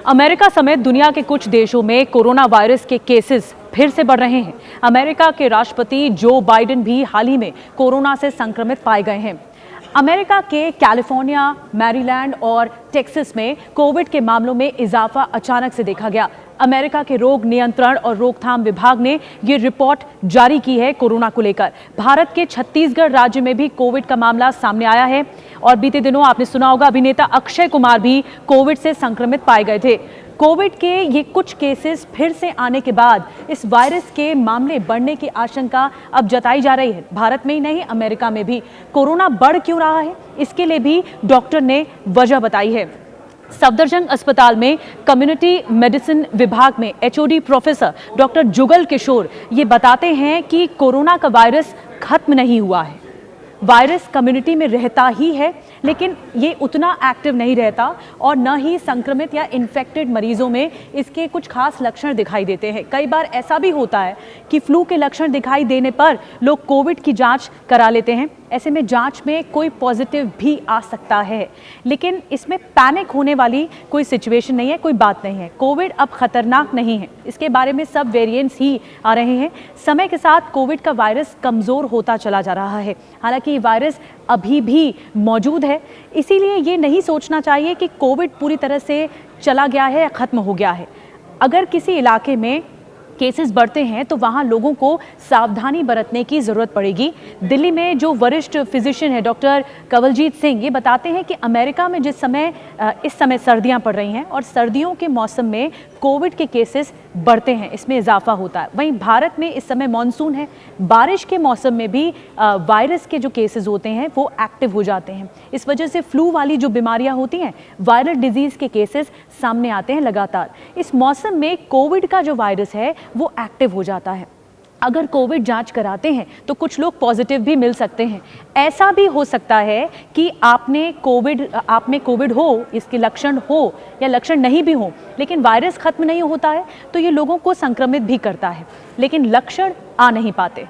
America समेत दुनिया के कुछ देशों में कोरोना वायरस के केसेस फिर से बढ़ रहे हैं। अमेरिका के राष्ट्रपति जो बाइडेन भी हाल ही में कोरोना से संक्रमित पाए गए हैं। अमेरिका के कैलिफोर्निया, मैरीलैंड और टेक्सास में कोविड के मामलों में इजाफा अचानक से देखा गया। अमेरिका के रोग नियंत्रण और रोकथाम विभाग ने ये रिपोर्ट जारी की है कोरोना को लेकर। भारत के छत्तीसगढ़ राज्य में भी कोविड का मामला सामने आया है और बीते दिनों आपने सुना होगा अभिनेता अक्षय कुमार भी कोविड से संक्रमित पाए गए थे। कोविड के ये कुछ केसेस फिर से आने के बाद इस वायरस के मामले बढ़ने की आशंका अब जताई जा रही है। भारत में ही नहीं, अमेरिका में भी कोरोना बढ़ क्यों रहा है, इसके लिए भी डॉक्टर ने वजह बताई है। सफदरजंग अस्पताल में कम्युनिटी मेडिसिन विभाग में HOD professor doctor Jugal Kishore ये बताते हैं कि कोरोना का वायरस खत्म नहीं हुआ है। वायरस कम्युनिटी में रहता ही है, लेकिन ये उतना एक्टिव नहीं रहता और न ही संक्रमित या इन्फेक्टेड मरीजों में इसके कुछ खास लक्षण दिखाई देते हैं। कई बार ऐसा भी होता है कि फ्लू के लक्षण दिखाई देने पर लोग कोविड की जांच करा लेते हैं। ऐसे में जांच में कोई पॉजिटिव भी आ सकता है, लेकिन इसमें पैनिक होने वाली कोई सिचुएशन नहीं है, कोई बात नहीं है। कोविड अब खतरनाक नहीं है, इसके बारे में सब वेरिएंट्स ही आ रहे हैं। समय के साथ कोविड का वायरस कमज़ोर होता चला जा रहा है। हालांकि ये वायरस अभी भी मौजूद है, इसीलिए ये नहीं सोचना चाहिए कि कोविड पूरी तरह से चला गया है या ख़त्म हो गया है। अगर किसी इलाके में केसेस बढ़ते हैं तो वहाँ लोगों को सावधानी बरतने की ज़रूरत पड़ेगी। दिल्ली में जो वरिष्ठ फिजिशियन है डॉक्टर कंवलजीत सिंह ये बताते हैं कि अमेरिका में इस समय सर्दियाँ पड़ रही हैं और सर्दियों के मौसम में कोविड के केसेस बढ़ते हैं, इसमें इजाफा होता है। वहीं भारत में इस समय मानसून है, बारिश के मौसम में भी वायरस के जो केसेस होते हैं वो एक्टिव हो जाते हैं। इस वजह से फ्लू वाली जो बीमारियां होती हैं, वायरल डिजीज़ के केसेस सामने आते हैं लगातार। इस मौसम में कोविड का जो वायरस है वो एक्टिव हो जाता है। अगर कोविड जांच कराते हैं तो कुछ लोग पॉजिटिव भी मिल सकते हैं। ऐसा भी हो सकता है कि आप में कोविड हो, इसके लक्षण हो या लक्षण नहीं भी हो, लेकिन वायरस खत्म नहीं होता है तो ये लोगों को संक्रमित भी करता है, लेकिन लक्षण आ नहीं पाते।